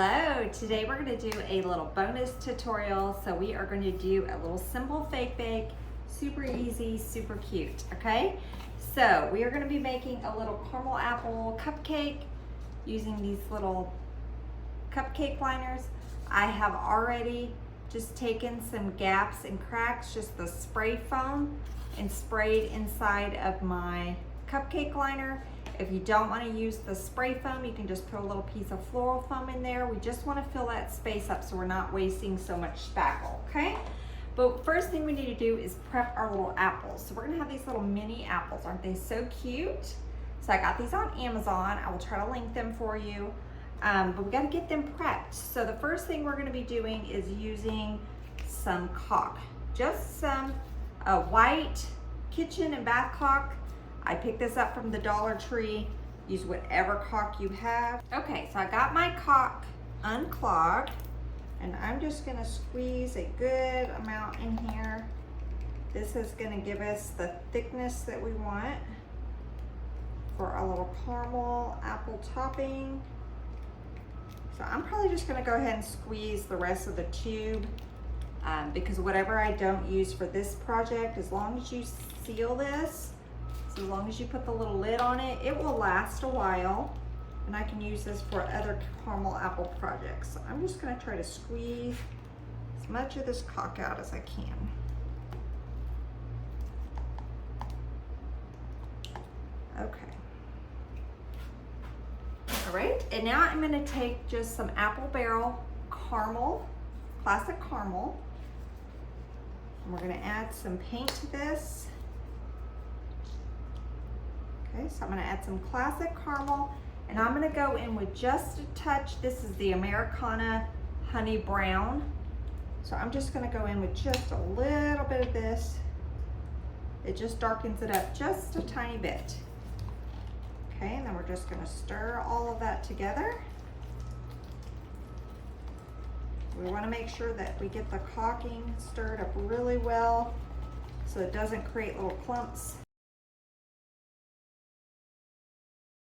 Hello, today we're going to do a little bonus tutorial. So we are going to do a little simple fake bake, super easy, super cute, okay? So we are going to be making a little caramel apple cupcake using these little cupcake liners. I have already just taken some gaps and cracks, just the spray foam, and sprayed inside of my cupcake liner. If you don't want to use the spray foam, you can just put a little piece of floral foam in there. We just want to fill that space up so we're not wasting so much spackle, okay? But first thing we need to do is prep our little apples. So we're going to have these little mini apples. Aren't they so cute? So I got these on Amazon. I will try to link them for you. But we got to get them prepped. So the first thing we're going to be doing is using some caulk. Just some white kitchen and bath caulk. I picked this up from the Dollar Tree. Use whatever caulk you have. Okay, so I got my caulk unclogged, and I'm just gonna squeeze a good amount in here. This is gonna give us the thickness that we want for our little caramel apple topping. So I'm probably just gonna go ahead and squeeze the rest of the tube because whatever I don't use for this project, as long as you seal this, as long as you put the little lid on it, it will last a while, and I can use this for other caramel apple projects. So I'm just gonna try to squeeze as much of this caulk out as I can. Okay. All right, and now I'm gonna take just some apple barrel caramel, classic caramel, and we're gonna add some paint to this. Okay, so I'm gonna add some classic caramel, and I'm gonna go in with just a touch. This is the Americana Honey Brown. So I'm just gonna go in with just a little bit of this. It just darkens it up just a tiny bit. Okay, and then we're just gonna stir all of that together. We wanna make sure that we get the caulking stirred up really well so it doesn't create little clumps.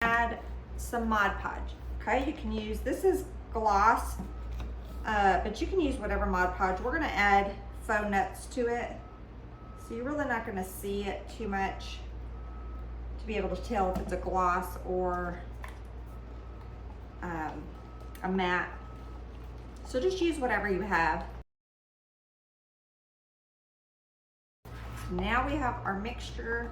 Add some Mod Podge. Okay, you can use, this is gloss, but you can use whatever Mod Podge. We're gonna add faux nuts to it, so you're really not gonna see it too much to be able to tell if it's a gloss or a matte. So just use whatever you have. Now we have our mixture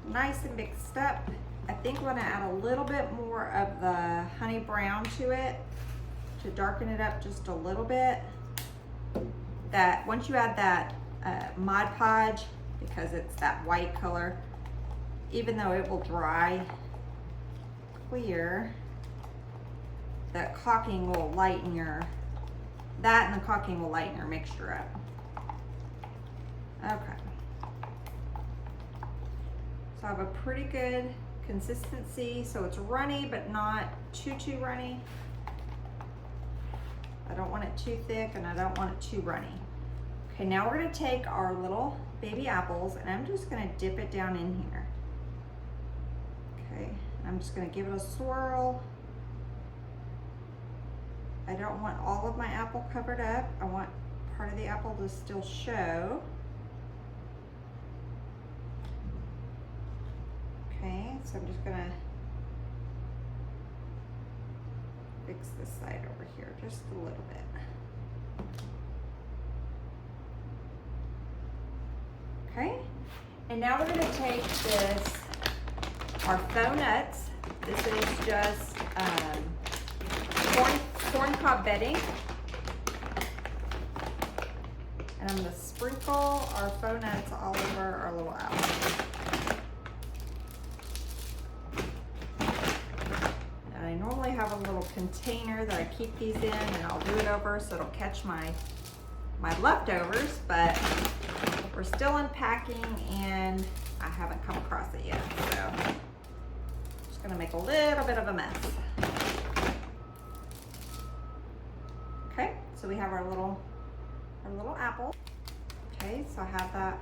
nice and mixed up. I think we're gonna add a little bit more of the honey brown to it to darken it up just a little bit. That once you add that Mod Podge, because it's that white color, even though it will dry clear, that caulking will lighten that and the caulking will lighten your mixture up. Okay. So I have a pretty good consistency, so it's runny but not too runny. I don't want it too thick and I don't want it too runny. Okay, now we're going to take our little baby apples, and I'm just going to dip it down in here. Okay, I'm just going to give it a swirl. I don't want all of my apple covered up. I want part of the apple to still show. Okay, so I'm just gonna fix this side over here just a little bit. Okay, and now we're gonna take this, our faux nuts. This is just corn cob bedding. And I'm gonna sprinkle our faux nuts all over our little apple. I normally have a little container that I keep these in, and I'll do it over so it'll catch my leftovers, but we're still unpacking and I haven't come across it yet. So I'm just gonna make a little bit of a mess. Okay, so we have our little apple. Okay, so I have that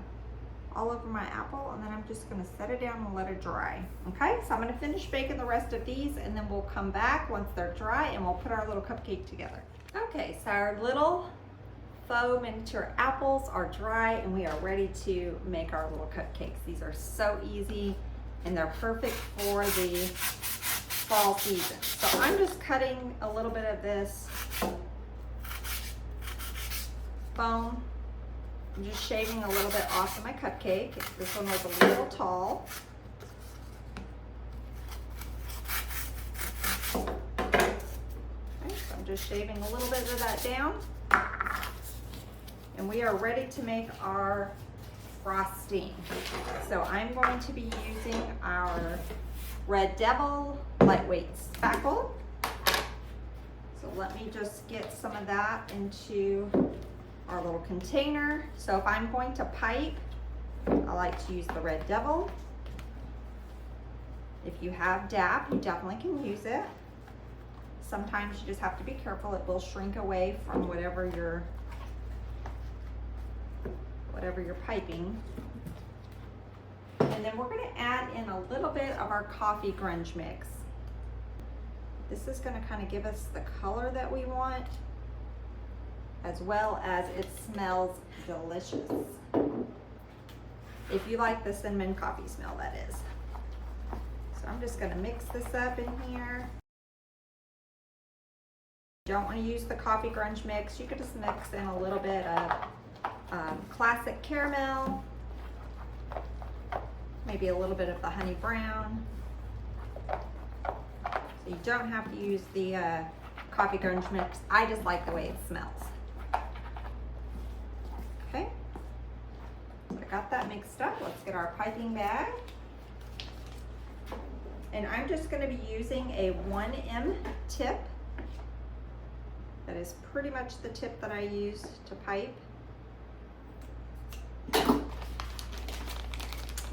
all over my apple, and then I'm just gonna set it down and let it dry. Okay, so I'm gonna finish baking the rest of these, and then we'll come back once they're dry and we'll put our little cupcake together. Okay, so our little faux miniature apples are dry and we are ready to make our little cupcakes. These are so easy and they're perfect for the fall season. So I'm just cutting a little bit of this foam. I'm just shaving a little bit off of my cupcake. This one was a little tall. Okay, so I'm just shaving a little bit of that down. And we are ready to make our frosting. So I'm going to be using our Red Devil lightweight spackle. So let me just get some of that into our little container. So if I'm going to pipe, I like to use the Red Devil. If you have DAP, you definitely can use it. Sometimes you just have to be careful. It will shrink away from whatever you're piping. And then we're going to add in a little bit of our coffee grunge mix. This is going to kind of give us the color that we want, as well as it smells delicious. If you like the cinnamon coffee smell, that is. So I'm just going to mix this up in here. If you don't want to use the coffee grunge mix, you could just mix in a little bit of classic caramel, maybe a little bit of the honey brown. So you don't have to use the coffee grunge mix. I just like the way it smells. Okay, so I got that mixed up. Let's get our piping bag. And I'm just going to be using a 1M tip. That is pretty much the tip that I use to pipe.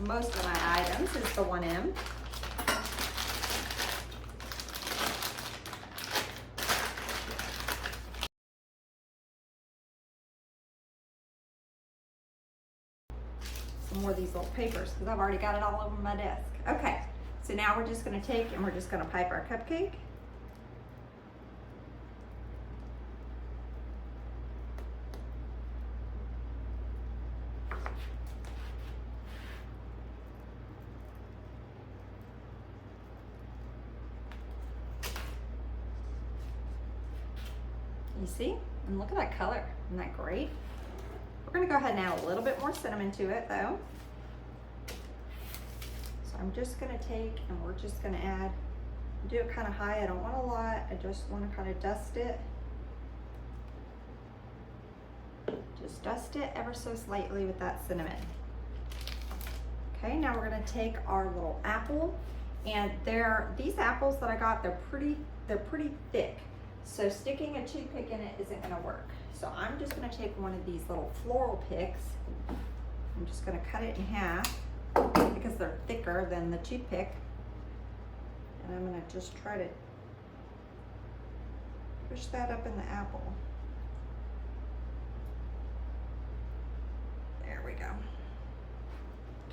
Most of my items is the 1M. Some more of these little papers because I've already got it all over my desk. Okay, so now we're just going to take and we're just going to pipe our cupcake. You see? And look at that color. Isn't that great? We're going to go ahead and add a little bit more cinnamon to it though. So I'm just going to take and we're just going to add, do it kind of high. I don't want a lot. I just want to kind of dust it. Just dust it ever so slightly with that cinnamon. Okay, now we're going to take our little apple, and these apples that I got, they're pretty thick. So sticking a toothpick in it isn't going to work. So I'm just going to take one of these little floral picks. I'm just going to cut it in half because they're thicker than the toothpick. And I'm going to just try to push that up in the apple. There we go.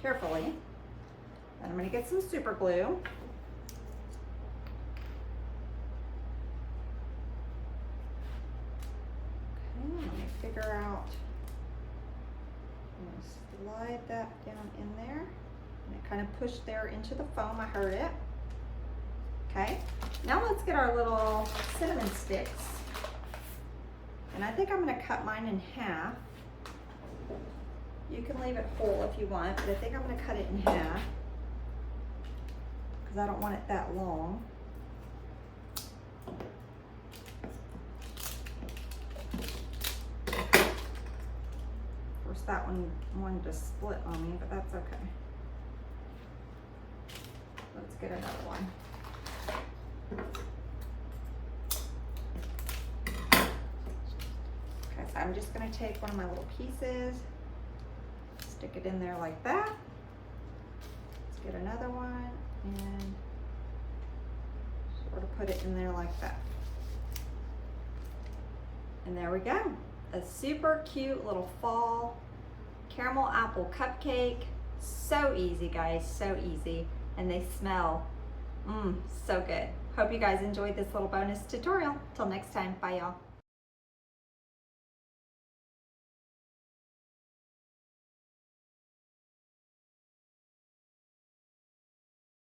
Carefully. Then I'm going to get some super glue. Let me figure out, I'm going to slide that down in there, and it kind of pushed there into the foam. I heard it. Okay, now let's get our little cinnamon sticks, and I think I'm going to cut mine in half. You can leave it whole if you want, but I think I'm going to cut it in half because I don't want it that long. That one wanted to split on me, but that's okay. Let's get another one. Okay, so I'm just going to take one of my little pieces, stick it in there like that. Let's get another one and sort of put it in there like that. And there we go. A super cute little fall caramel apple cupcake. So easy, guys, so easy. And they smell, so good. Hope you guys enjoyed this little bonus tutorial. Till next time, bye y'all.